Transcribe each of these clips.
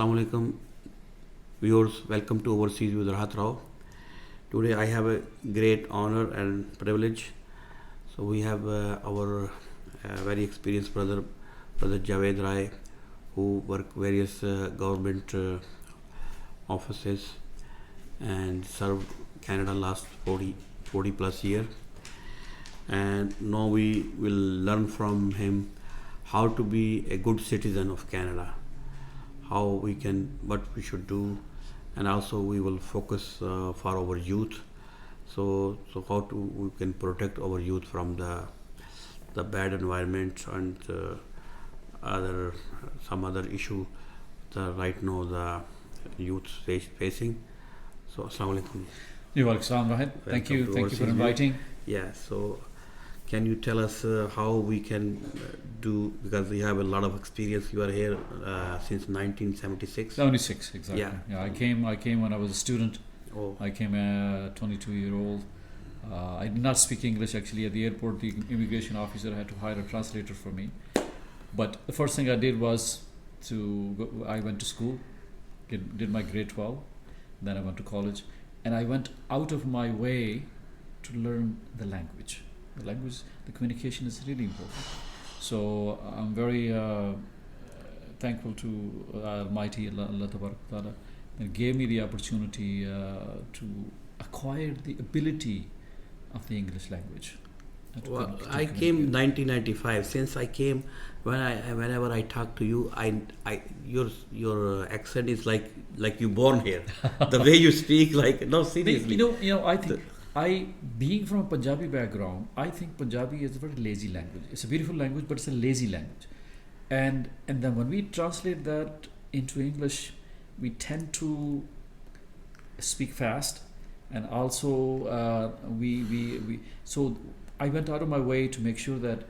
Assalamu alaikum viewers, welcome to Overseas with Javed Rai. Today I have a great honor and privilege. So we have our very experienced brother Javed Rai, who work various government offices and served Canada last 40 plus year. And now we will learn from him how to be a good citizen of Canada, what we should do, and also we will focus for our youth. So how to we can protect our youth from the bad environment and other some other issue that right now the youth facing. So assalamu alaikum. You're welcome, Rahid. Thank you for inviting. Yeah. So can you tell us how we can do, because we have a lot of experience. You are here since 1976. 76, exactly. Yeah. I came when I was a student. Oh. I came a 22-year-old. I did not speak English actually. At the airport, the immigration officer had to hire a translator for me. But the first thing I did was I went to school, did my grade 12, then I went to college, and I went out of my way to learn the language. The communication is really important. So I'm very thankful to Almighty Allah Ta'ala that gave me the opportunity to acquire the ability of the English language. Well, I came 1995. Since I came, whenever I talk to you, your accent is like you born here. The way you speak, seriously. I think being from a Punjabi background, I think Punjabi is a very lazy language. It's a beautiful language, but it's a lazy language. And then when we translate that into English, we tend to speak fast, and also so I went out of my way to make sure that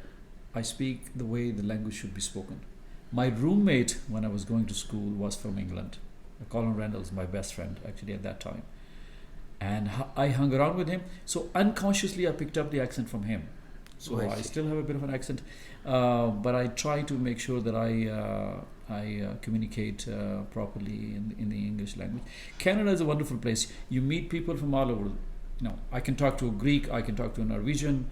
I speak the way the language should be spoken. My roommate when I was going to school was from England. Colin Reynolds, my best friend actually at that time. And I hung around with him, so unconsciously I picked up the accent from him. So I still have a bit of an accent, but I try to make sure that I communicate properly in the English language. Canada is a wonderful place. You meet people from all over. I can talk to a Greek, I can talk to a Norwegian,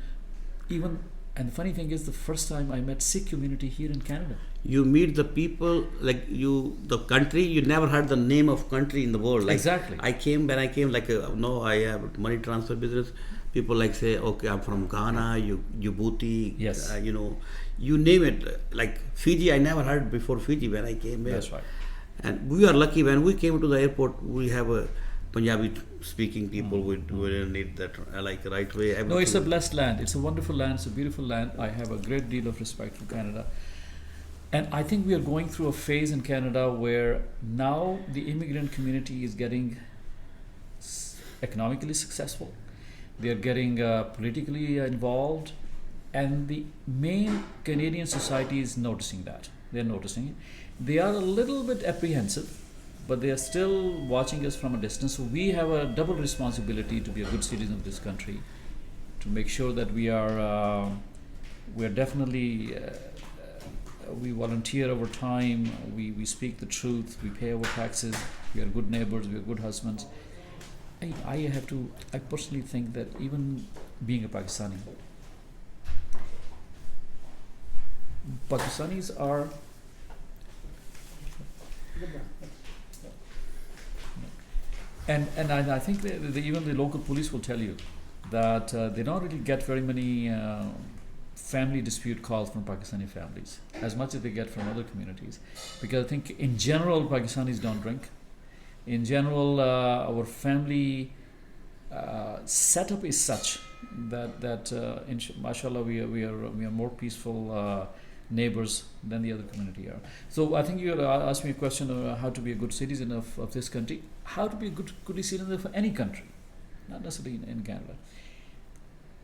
and the funny thing is, the first time I met Sikh community here in Canada. You meet the people, the country, you never heard the name of country in the world. Exactly. I I have money transfer business. People say, okay, I'm from Ghana, Djibouti, yes. You name it. Like Fiji, I never heard before Fiji when I came here. That's right. And we are lucky when we came to the airport, we have a Punjabi speaking people. We didn't need that right way. Everything. No, it's a blessed land. It's a wonderful land. It's a beautiful land. I have a great deal of respect for Canada. And I think we are going through a phase in Canada where now the immigrant community is getting economically successful. They are getting politically involved. And the main Canadian society is noticing that. They're noticing it. They are a little bit apprehensive, but they are still watching us from a distance. So we have a double responsibility to be a good citizen of this country, to make sure that we are definitely, we volunteer our time, we speak the truth, we pay our taxes, we are good neighbors, we are good husbands. I personally think that even being a Pakistanis are and I think even the local police will tell you that they don't really get very many family dispute calls from Pakistani families as much as they get from other communities, because I think in general Pakistanis don't drink. In general, our family setup is such that mashallah we are more peaceful neighbors than the other community are. So I think you asked me a question of how to be a good citizen of this country, how to be a good citizen of any country, not necessarily in Canada.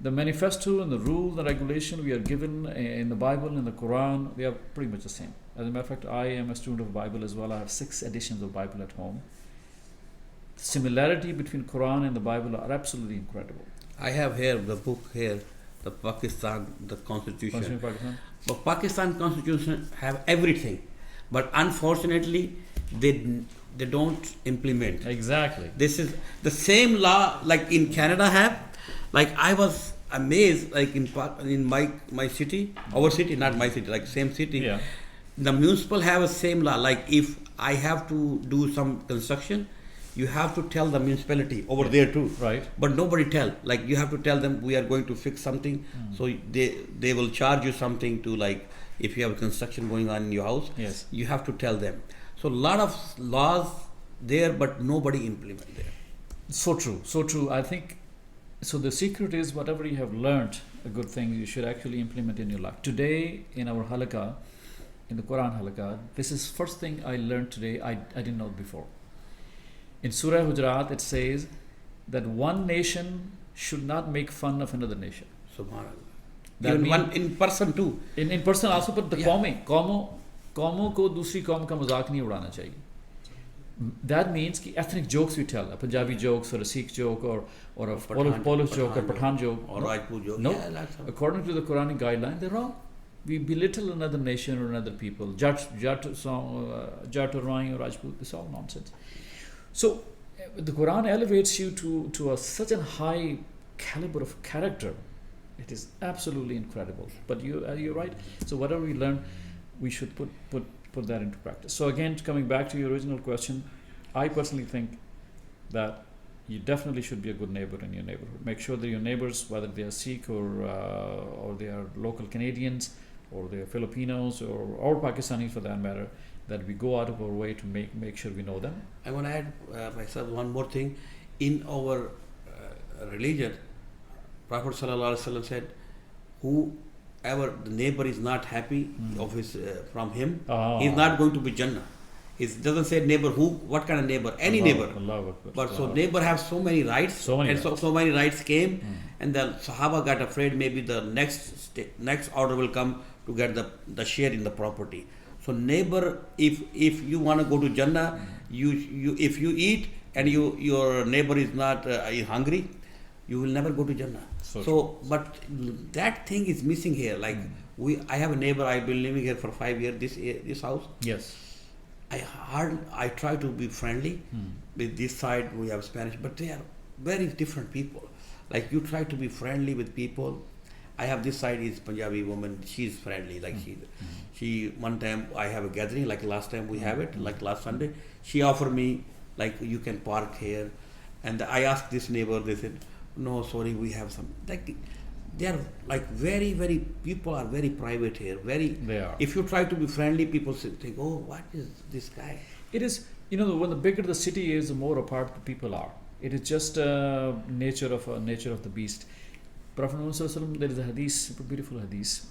The manifesto and the rule, the regulation we are given in the Bible and the Quran, they are pretty much the same. As a matter of fact, I am a student of Bible as well. I have 6 editions of Bible at home. The similarity between Quran and the Bible are absolutely incredible. I have here the book here, the Constitution. Pakistan? But Pakistan Constitution have everything, but unfortunately they don't implement. Exactly. This is the same law like in Canada have. Like I was amazed, like in my city, our city, not my city, like same city. Yeah. The municipal have a same law. Like if I have to do some construction, you have to tell the municipality over there too. Right. But nobody tell. Like you have to tell them we are going to fix something. So they will charge you something to, like if you have construction going on in your house. Yes. You have to tell them. So a lot of laws there, but nobody implement there. So true. So true. I think so. The secret is whatever you have learned, a good thing, you should actually implement in your life. Today in our halakha, in the Quran halakha, this is first thing I learned today. I didn't know before. In Surah Hujurat, it says that one nation should not make fun of another nation. Subhanallah. That Even mean- one in person too. In person also, but the Yeah. कौमों को दूसरी कौम का मजाक नहीं उड़ाना चाहिए. That means कि ethnic jokes we tell, a Punjabi jokes or a Sikh joke or a Polish joke or Pathan joke. Or Rajput joke. No. Yeah, lots of- According to the Quranic guideline, they're wrong. We belittle another nation or another people. Jat or Rai or Rajput, it's all nonsense. So the Quran elevates you to such a high caliber of character. It is absolutely incredible. But you're right. So whatever we learn, we should put that into practice. So again, coming back to your original question, I personally think that you definitely should be a good neighbor in your neighborhood. Make sure that your neighbors, whether they are Sikh or they are local Canadians or they are Filipinos or Pakistanis for that matter, that we go out of our way to make sure we know them. I want to add myself one more thing. In our religion, Prophet ﷺ said, whoever the neighbor is not happy of his from him, he is not going to be Jannah. It doesn't say neighbor what kind of neighbor, any neighbor. But so neighbor have so many rights, so many rights came, and the Sahaba got afraid maybe the next order will come to get the share in the property. So neighbor, if you want to go to Jannah, you if you eat and your neighbor is not hungry, you will never go to Jannah. So but that thing is missing here. Like I have a neighbor. I've been living here for 5 years. This house. Yes. I try to be friendly. With this side we have Spanish, but they are very different people. Like you try to be friendly with people. I have this side is Punjabi woman. She's friendly. Like she one time I have a gathering. Like last time we have it. Like last Sunday, she offered me like you can park here, and I asked this neighbor. They said, no, sorry, we have some. Like they are like very people are very private here. They are. If you try to be friendly, people think, oh, what is this guy? It is, when the bigger the city is, the more apart the people are. It is just nature of the beast. Prophet Muhammad, there is a hadith, a beautiful hadith.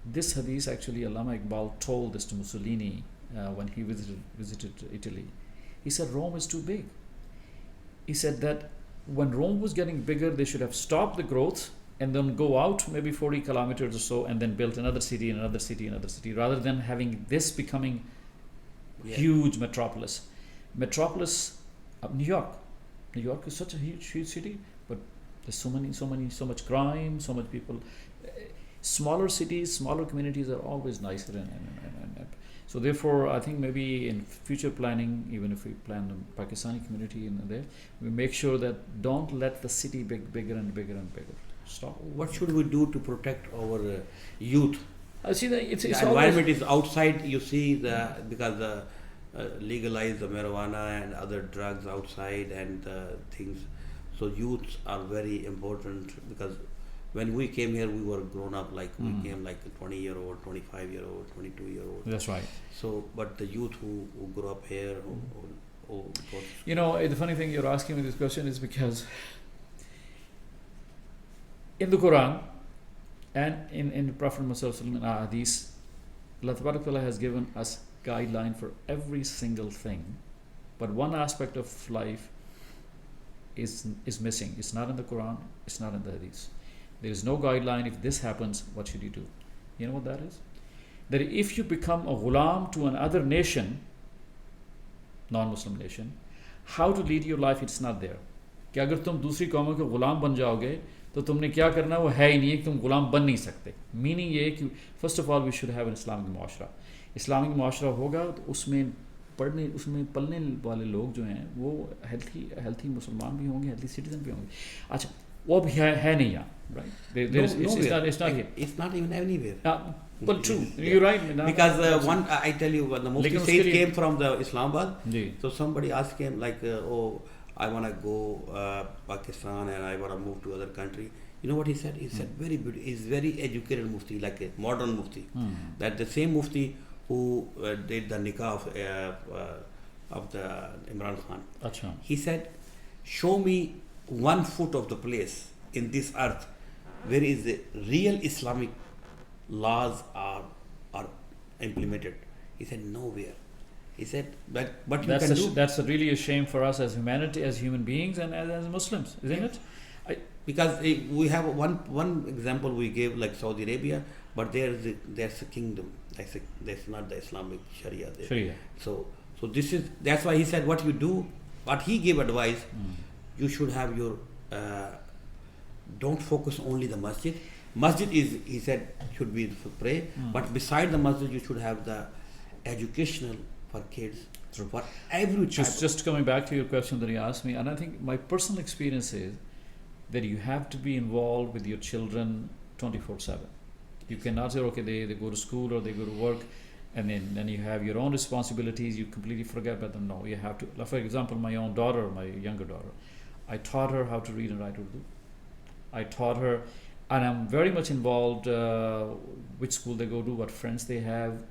This hadith actually, Allama Iqbal told this to Mussolini when he visited Italy. He said Rome is too big. He said that when Rome was getting bigger, they should have stopped the growth and then go out maybe 40 kilometers or so and then built another city, rather than having this becoming huge metropolis. New York. New York is such a huge city, but there's so much crime, so much people. Smaller cities, smaller communities are always nicer and so therefore I think maybe in future planning, even if we plan a Pakistani community in there, we make sure that don't let the city be bigger and bigger and bigger. Stop. What should we do to protect our youth? I see that it's the environment is outside. You see because legalize the marijuana and other drugs outside and things. So youths are very important because when we came here, we were grown up. Like we came like 20-year-old, 25-year-old, 22-year-old. That's right. So, but the youth who grew up here, the funny thing you're asking me this question is because in the Quran and in the Prophet Muhammad and Hadith, Allah has given us guideline for every single thing, but one aspect of life is missing. It's not in the Quran, it's not in the Hadith. There is no guideline. If this happens, what should you do? You know what that is? That if you become a ghulam to another nation, non-Muslim nation, how to lead your life, it's not there. कि अगर तुम दूसरी कौमों के गुलाम बन जाओगे तो तुमने क्या करना वो है ही नहीं है कि तुम गुलाम बन नहीं सकते. मीनिंग ये है कि first of all we should have an Islamic मुआशरा. इस्लामिक मुआशरा होगा तो उसमें पढ़ने उसमें पलने वाले लोग जो हैं वो हेल्थी मुसलमान भी होंगे, हेल्थी सिटीजन भी होंगे. अच्छा, वो अब है नहीं यहाँ, right? It's not here. It's not even anywhere. Well, true. You're right. Because I tell you, when the Mufti लेकिन Said उसके लिए- came from the Islamabad, ji. so somebody asked him like, oh, I want to go Pakistan and I want to move to other country. You know what he said? He said very beautiful. He's very educated Mufti, like a modern Mufti. That the same Mufti who did the nikah of the Imran Khan. अच्छा. He said, show me 1 foot of the place in this earth where is the real Islamic laws are implemented. He said, nowhere. He said, but you can do. That's really a shame for us as humanity, as human beings, and as Muslims, isn't it? Because we have one example we gave, like Saudi Arabia, but there's a kingdom. That's not the Islamic Sharia there. Sharia. So that's why he said what you do, what he gave advice, you should have your, don't focus only the masjid. Masjid is, he said, should be for pray, but beside the masjid you should have the educational for kids, for every type. Just coming back to your question that you asked me, and I think my personal experience is that you have to be involved with your children 24/7. You cannot say, okay, they go to school or they go to work, and then you have your own responsibilities, you completely forget about them. No, you have to. Like for example, my own daughter, my younger daughter, I taught her how to read and write Urdu. I taught her, and I'm very much involved which school they go to, what friends they have.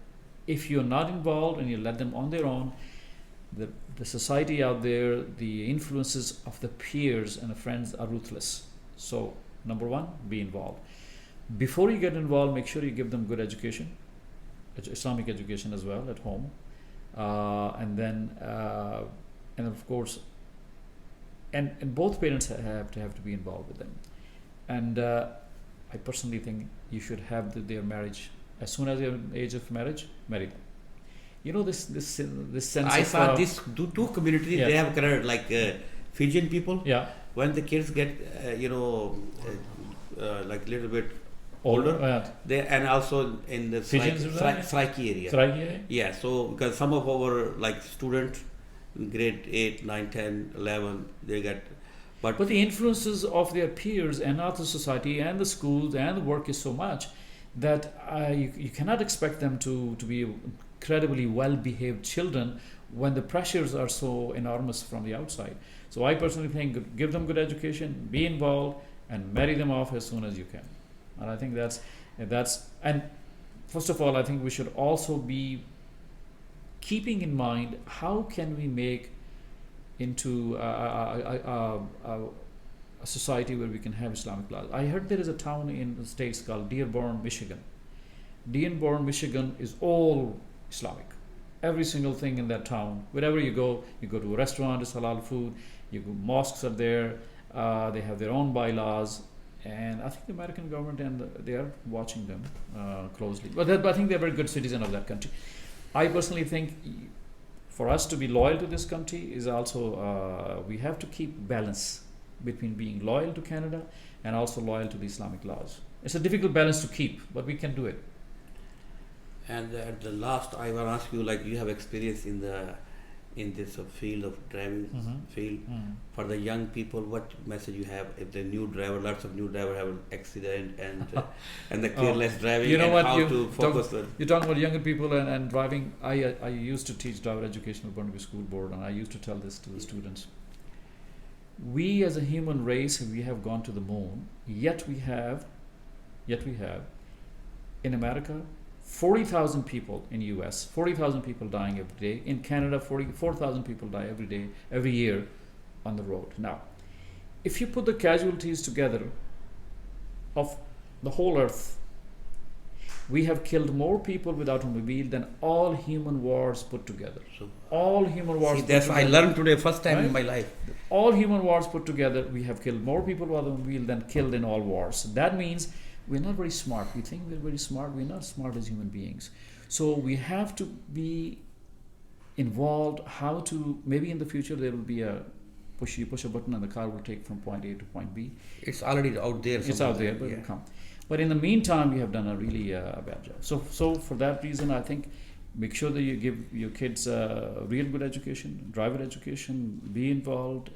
If you're not involved and you let them on their own, the society out there, the influences of the peers and the friends are ruthless. So number one, be involved. Before you get involved, make sure you give them good education, Islamic education as well at home, and then and of course, and both parents have to be involved with them. And I personally think you should have their marriage as soon as they're in age of marriage, marry them. You know, this sense I of saw this two communities, yeah. they have created like Fijian people. Yeah. When the kids get like little bit older, they, and also in the Sraiki area. Sraiki area? Yeah, so because some of our like students in grade 8, 9, 10, 11, they get, but the influences of their peers and of the society and the schools and the work is so much that you cannot expect them to be incredibly well-behaved children when the pressures are so enormous from the outside. So I personally think give them good education, be involved, and marry them off as soon as you can. And I think that's and first of all, I think we should also be keeping in mind how can we make into a society where we can have Islamic laws. I heard there is a town in the States called Dearborn, Michigan. Dearborn, Michigan is all Islamic. Every single thing in that town, wherever you go to a restaurant, it's halal food, mosques are there, they have their own bylaws, and I think the American government they are watching them closely. But I think they're very good citizens of that country. I personally think for us to be loyal to this country is also, we have to keep balance between being loyal to Canada and also loyal to the Islamic laws. It's a difficult balance to keep, but we can do it. And at the last, I will ask you, like you have experience in this field of driving field. For the young people, what message you have if the new driver, lots of new driver have an accident and the careless driving, you know and what, how to focus on. You're talking about younger people and driving. I used to teach driver education at Burnaby School Board, and I used to tell this to the students. We as a human race, we have gone to the moon, yet we have in America 40,000 people in US, 40,000 people dying every day. In Canada, 44,000 people die every year on the road. Now, if you put the casualties together of the whole earth, we have killed more people with automobile than all human wars put together. So, all human wars. See, that's I learned today, first time in my life. All human wars put together, we have killed more people with automobile than killed in all wars. That means we're not very smart. We think we're very smart. We're not smart as human beings. So we have to be involved. How to, maybe in the future there will be you push a button and the car will take from point A to point B. It's already out there. It's out there, but it will come. But in the meantime, we have done a really bad job. So for that reason, I think make sure that you give your kids a real good education, driver education, be involved,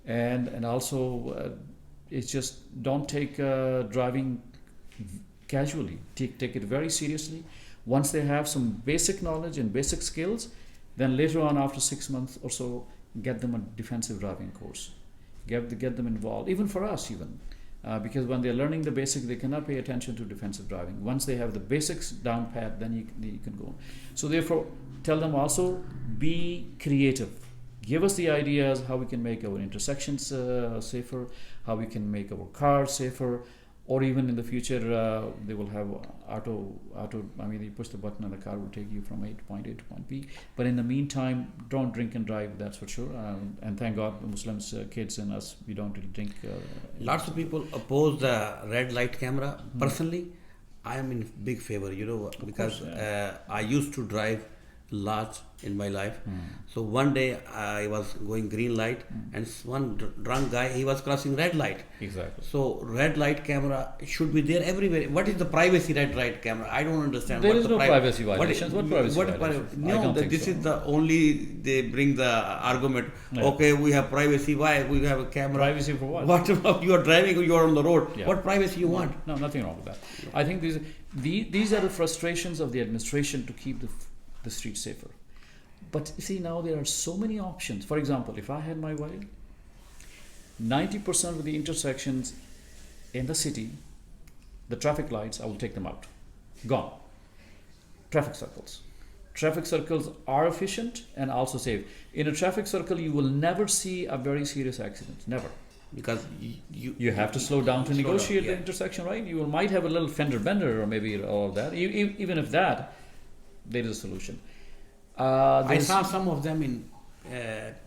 and also it's just don't take driving casually. Take it very seriously. Once they have some basic knowledge and basic skills, then later on, after 6 months or so, get them a defensive driving course. Get them involved. Even for us, because when they're learning the basic, they cannot pay attention to defensive driving. Once they have the basics down pat, then you can go. So therefore, tell them also, be creative. Give us the ideas how we can make our intersections safer, how we can make our cars safer, or even in the future they will have auto. I mean, you push the button and the car will take you from point A to point B. But in the meantime, don't drink and drive, that's for sure. And thank God, Muslims, kids and us, we don't really drink. Lots of people oppose the red light camera. Personally, I am in big favor, because I used to drive lots in my life. So one day I was going green light, and one drunk guy, he was crossing red light. Exactly. So red light camera should be there everywhere. What is the privacy red light camera? I don't understand. There is no privacy violations. What privacy violations? No, this is the only, they bring the argument. Yeah. Okay, we have privacy. Why? We have a camera. Privacy for what? What you are driving, you are on the road. Yeah. What privacy you want? No, nothing wrong with that. I think these are the frustrations of the administration to keep the streets safer. But see, now there are so many options. For example, if I had my way, 90% of the intersections in the city, the traffic lights, I will take them out. Gone. Traffic circles. Traffic circles are efficient and also safe. In a traffic circle, you will never see a very serious accident. Never. Because you have to slow down to negotiate the intersection, right? You might have a little fender bender or maybe all of that. Even if that, there is a solution. I saw some of them in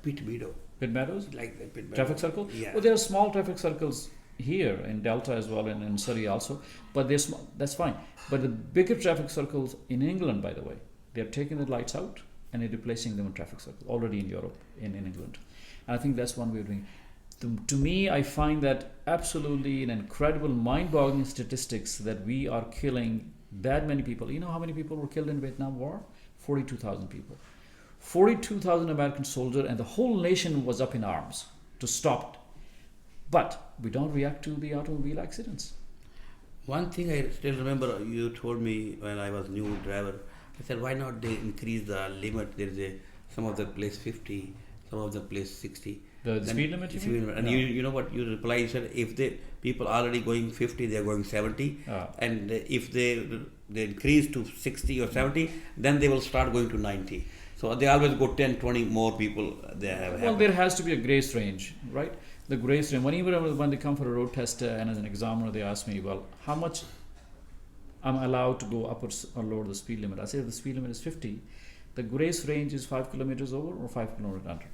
Pitt Meadows? Like the Pitt Meadows. Traffic circle? Yeah. Well, there are small traffic circles here in Delta as well and in Surrey also, but they're small, that's fine. But the bigger traffic circles in England, by the way, they're taking the lights out and they're replacing them in traffic circles already in Europe, in England. And I think that's one way of doing it. To me, I find that absolutely an incredible, mind-boggling statistics that we are killing that many people. You know how many people were killed in Vietnam War? 42,000 people. 42,000 American soldiers, and the whole nation was up in arms to stop it. But we don't react to the automobile accidents. One thing I still remember, you told me when I was new driver, I said, why not they increase the limit? There is some of the place 50, some of the place 60. The speed limit, you mean? And you know what you reply? You said, if the people already going 50, they are going 70. And if they increase to 60 or 70, then they will start going to 90. So they always go 10, 20 more people they have. Well, there has to be a grace range, right? The grace range. When they come for a road test and as an examiner, they ask me, well, how much I'm allowed to go up or lower the speed limit? I say if the speed limit is 50, the grace range is 5 kilometers over or 5 kilometers under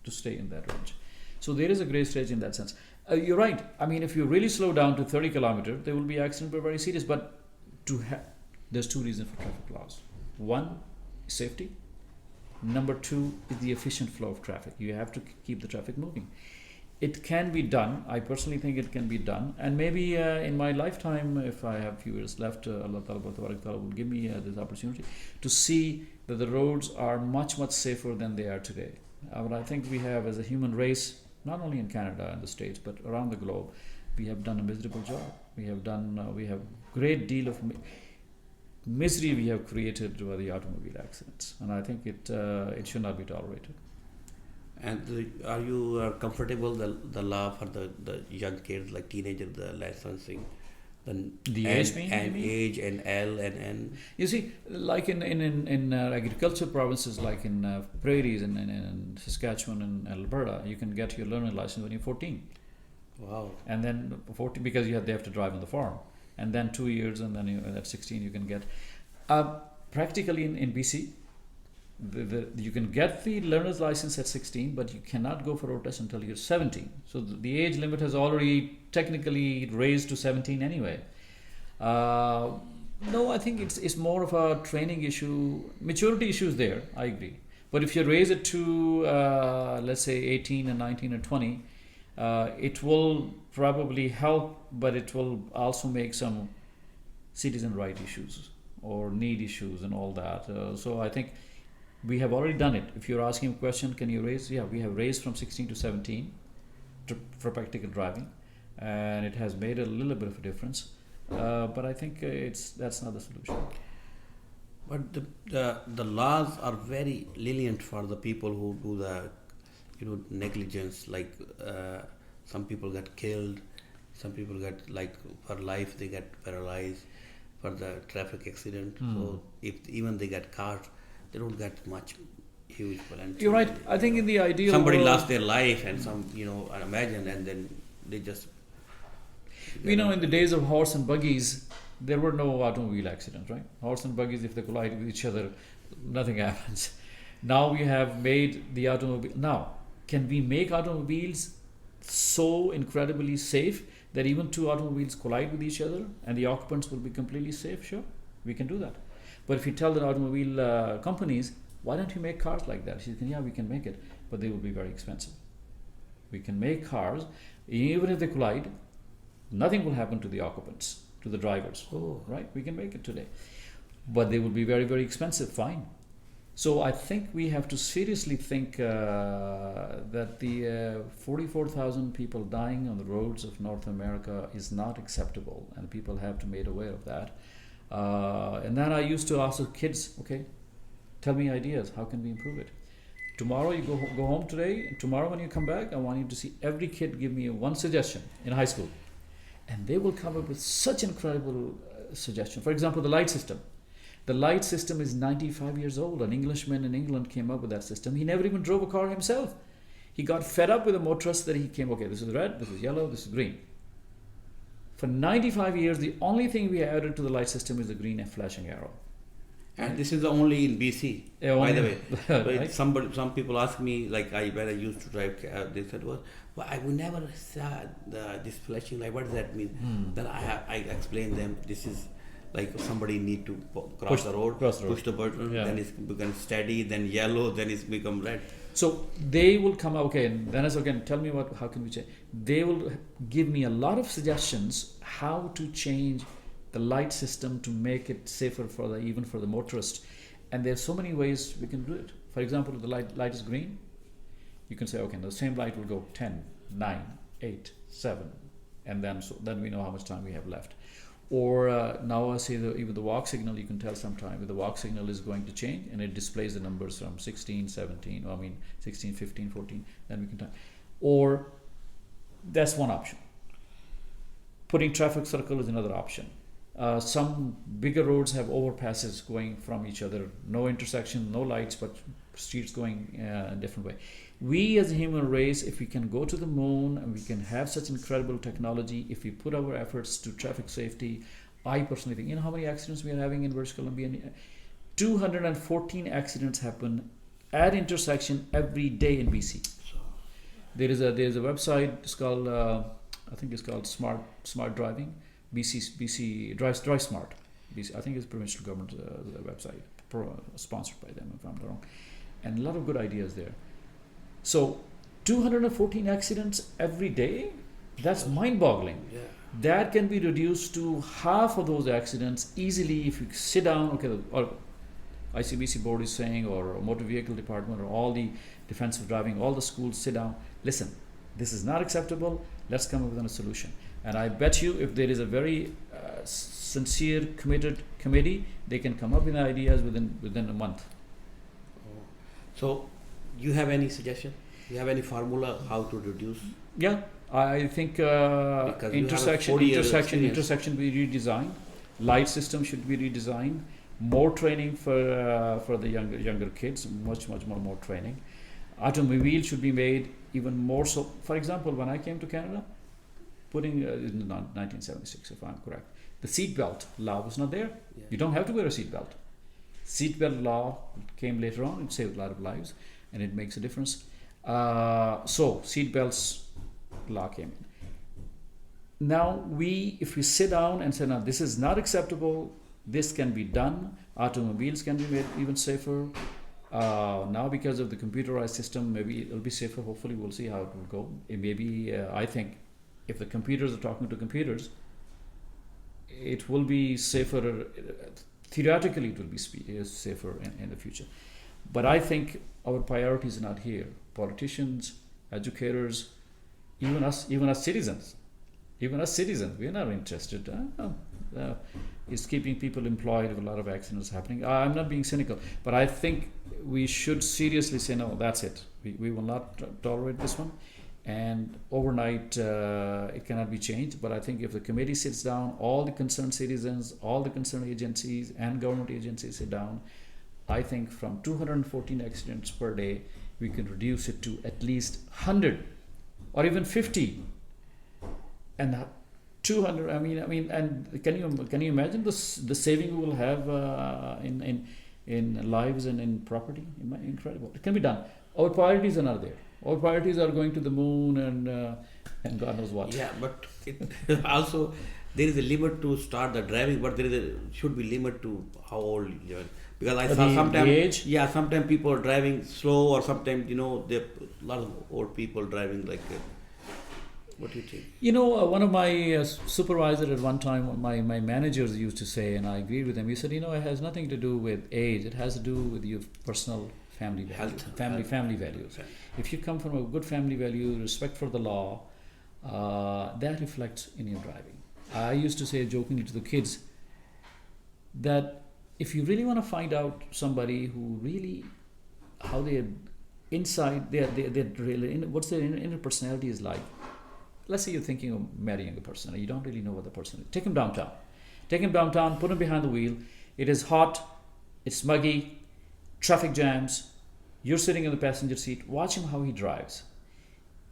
to stay in that range. So there is a grace range in that sense. You're right. I mean, if you really slow down to 30 kilometers, there will be accidents, but very serious. But there's two reasons for traffic laws. One, safety. Number two is the efficient flow of traffic. You have to keep the traffic moving. It can be done. I personally think it can be done. And maybe in my lifetime, if I have a few years left, Allah Ta'ala will give me this opportunity to see that the roads are much, much safer than they are today. But I think we have, as a human race, not only in Canada and the States, but around the globe, we have done a miserable job. We have great deal of misery we have created by the automobile accidents, and I think it should not be tolerated. And are you comfortable the law for the young kids, like teenagers, the licensing, the age and L and N? You see, like in agriculture provinces, like in prairies and in Saskatchewan and Alberta, you can get your learning license when you're 14. Wow. And then 14 because they have to drive on the farm, and then 2 years, and then at 16 you can get. Practically in BC, you can get the learner's license at 16, but you cannot go for road test until you're 17. So the age limit has already technically raised to 17 anyway. No, I think it's more of a training issue. Maturity issues there, I agree. But if you raise it to let's say 18 and 19 and 20, it will probably help, but it will also make some citizen right issues or need issues and all that. So I think we have already done it. If you're asking a question, can you raise? Yeah, we have raised from 16 to 17 for practical driving, and it has made a little bit of a difference. But I think that's not the solution. But the laws are very lenient for the people who do the negligence. Like some people get killed, some people get like for life they get paralyzed for the traffic accident. So if even they get caught, they don't get much huge penalty. You're right. I think in the ideal Somebody world, lost their life and some I imagine, and then they just in the days of horse and buggies, there were no automobile accidents, right? Horse and buggies, if they collide with each other, nothing happens. Now we have made the automobile. Now, can we make automobiles so incredibly safe that even two automobiles collide with each other and the occupants will be completely safe? Sure, we can do that. But if you tell the automobile companies, why don't you make cars like that? She said, yeah, we can make it, but they will be very expensive. We can make cars, even if they collide, nothing will happen to the occupants, to the drivers. Oh. Right? We can make it today. But they will be very, very expensive, fine. So I think we have to seriously think that the 44,000 people dying on the roads of North America is not acceptable, and people have to be made aware of that. And then I used to ask the kids, okay, tell me ideas, how can we improve it? Tomorrow you go home today, and tomorrow when you come back, I want you to see every kid give me one suggestion in high school. And they will come up with such incredible suggestions. For example, the light system. The light system is 95 years old. An Englishman in England came up with that system. He never even drove a car himself. He got fed up with the motorist that he came, okay, this is red, this is yellow, this is green. For 95 years, the only thing we added to the light system is the green flashing arrow. And this is only in BC, Yeah, by only- the way. So Right. some people ask me, like when I used to drive, they said, well, I would never saw this flashing light. What does that mean? Then I explain them, this is like somebody need to cross the road, cross the road. push the button, Yeah. then it's become steady, then yellow, then it's become red. So they will come out, okay, and then again, tell me how can we change? They will give me a lot of suggestions how to change the light system to make it safer even for the motorist. And there's so many ways we can do it. For example, if the light is green, you can say, okay, the same light will go 10, 9, 8, 7, and then we know how much time we have left. Or now I say even the walk signal, you can tell sometime if the walk signal is going to change and it displays the numbers from 16, 17, 16, 15, 14, then we can tell. Or that's one option. Putting traffic circle is another option. Some bigger roads have overpasses going from each other, no intersection, no lights, but streets going in a different way. We as a human race, if we can go to the moon and we can have such incredible technology, if we put our efforts to traffic safety, I personally think, how many accidents we are having in British Columbia? 214 accidents happen at intersection every day in BC. There is a website, it's called, I think it's called Smart Driving. BC Drive Smart. BC, I think it's provincial government website, sponsored by them if I'm not wrong, and a lot of good ideas there. So 214 accidents every day, that's mind-boggling. Yeah. That can be reduced to half of those accidents easily if you sit down, okay, or ICBC board is saying, or motor vehicle department, or all the defensive driving, all the schools sit down, listen, this is not acceptable, let's come up with a solution. And I bet you if there is a very sincere, committed committee, they can come up with ideas within a month. So, you have any suggestion? You have any formula how to reduce? Yeah, I think Because you have a 40 years experience. intersection be redesigned, light system should be redesigned, more training for the younger kids, much more training. Automobile should be made even more so. For example, when I came to Canada, putting in 1976, if I'm correct, the seatbelt law was not there. Yeah. You don't have to wear a seatbelt. Seatbelt law came later on. It saved a lot of lives, and it makes a difference. So seatbelts law came in. Now if we sit down and say, now this is not acceptable, this can be done. Automobiles can be made even safer. Now because of the computerized system, maybe it'll be safer. Hopefully, we'll see how it will go. It may be, I think, if the computers are talking to computers, it will be safer theoretically it will be safer in the future. But I think our priorities are not here. Politicians, educators, even us citizens, we are not interested. It's keeping people employed with a lot of accidents happening. I'm not being cynical, but I think we should seriously say, no, that's it. We will not tolerate this one. And overnight, it cannot be changed. But I think if the committee sits down, all the concerned citizens, all the concerned agencies and government agencies sit down, I think from 214 accidents per day, we can reduce it to at least 100 or even 50. And 200. I mean, and can you imagine the saving we will have in lives and in property? Incredible. It can be done. Our priorities are not there. Our priorities are going to the moon and God knows what. Yeah, but also there is a limit to start the driving, but should be limit to how old you are. Because I saw sometimes, sometimes people are driving slow, or sometimes there a lot of old people driving like. What do you think? One of my supervisors at one time, my managers used to say, and I agreed with him. He said, it has nothing to do with age. It has to do with your personal family values, family values. Okay. If you come from a good family value, respect for the law, that reflects in your driving. I used to say jokingly to the kids that if you really want to find out somebody who really, how they inside, what's their inner personality is like. Let's say you're thinking of marrying a person and you don't really know what the person is. Take him downtown. Put him behind the wheel. It is hot, it's muggy, traffic jams. You're sitting in the passenger seat. Watch him how he drives.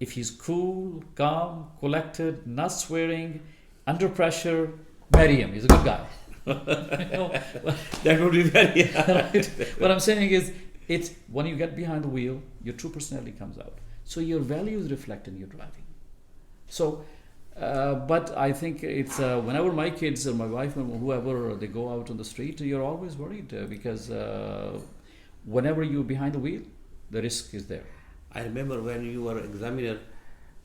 If he's cool, calm, collected, not swearing, under pressure, marry him. He's a good guy. That would be very right. What I'm saying is, it's when you get behind the wheel, your true personality comes out. So your values reflect in your driving. So, but I think it's whenever my kids or my wife or whoever they go out on the street, you're always worried because whenever you're behind the wheel, the risk is there. I remember when you were examiner,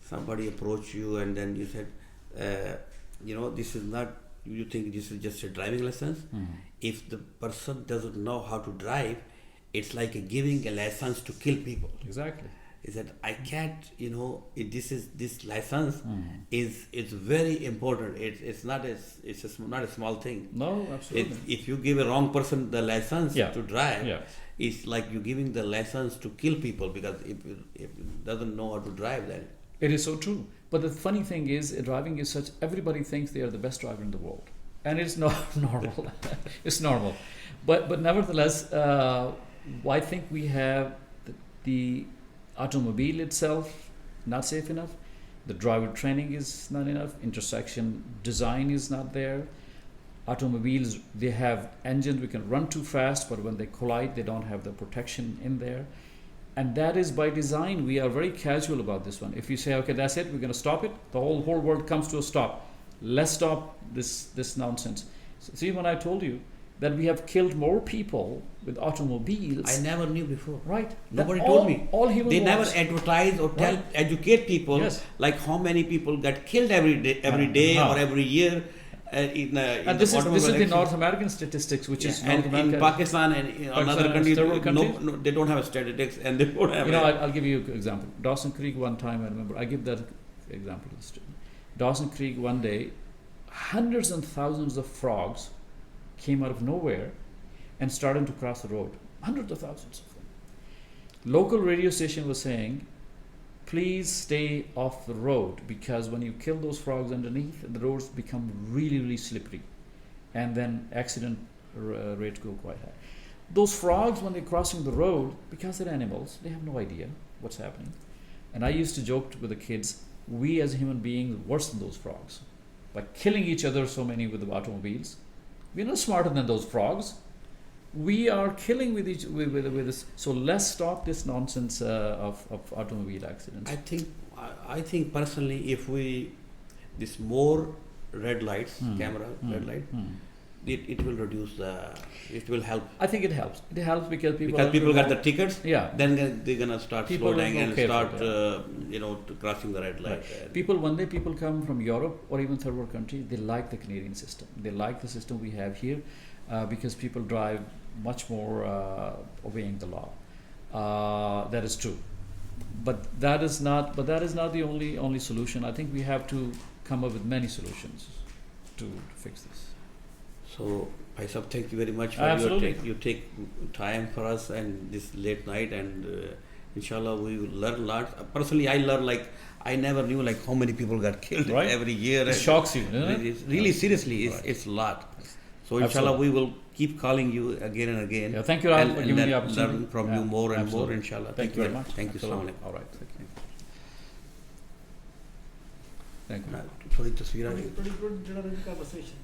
somebody approached you and then you said, this is not. You think this is just a driving license? Mm-hmm. If the person doesn't know how to drive, it's like giving a license to kill people. Exactly. Is that I can't, this license is very important. It's not a small thing. No, absolutely. If you give a wrong person the license to drive, it's like you're giving the license to kill people, because if it doesn't know how to drive, then it is so true. But the funny thing is, driving is such, everybody thinks they are the best driver in the world, and it's not normal. It's normal, but nevertheless, I think we have the automobile itself not safe enough, the driver training is not enough, intersection design is not there. Automobiles, they have engines, we can run too fast, but when they collide, they don't have the protection in there. And that is by design. We are very casual about this one. If you say, okay, that's it, we're going to stop it, the whole world comes to a stop. Let's stop this nonsense. So, see, when I told you that we have killed more people with automobiles. I never knew before. Right. Nobody told me. They never advertise or educate people, like how many people get killed every day or every year. And this is the North American statistics, which is and in Pakistan and in other countries, no, they don't have statistics, and they don't have. I'll give you an example. Dawson Creek, one time I remember, I give that example to the student. Dawson Creek, one day, hundreds and thousands of frogs came out of nowhere and started to cross the road. Hundreds of thousands of them. Local radio station was saying, please stay off the road, because when you kill those frogs underneath, the roads become really, really slippery, and then accident rates go quite high. Those frogs, when they're crossing the road, because they're animals, they have no idea what's happening. And I used to joke with the kids, we as human beings are worse than those frogs. By killing each other, so many with the automobiles, we're not smarter than those frogs. We are killing with this. So let's stop this nonsense of automobile accidents. I think personally, if this more red lights, red light, it will reduce it will help. I think it helps. It helps because people got the tickets. Yeah. Then they're gonna start slowing and start crossing the red light. Right. One day people come from Europe or even third world countries. They like the Canadian system. They like the system we have here. because people drive much more obeying the law. That is true, but that is not the only solution. I think we have to come up with many solutions to fix this. So, Paisab, thank you very much for Absolutely. you take time for us and this late night, and inshallah we will learn a lot. Personally, I learn like I never knew like how many people got killed Right. every year. It shocks you, doesn't it? Really, seriously, Right. it's a lot. So inshallah Absolutely. we will keep calling you again and again. Yeah, thank you, Rahul, for and giving me the learn opportunity. from Yeah, you more and absolutely. more, inshallah. Thank you very much. Thank you. Absolutely. Assalamu All right. Thank you. Thank you. alaikum. थोड़ी तस्वीर आ गई। pretty good conversation.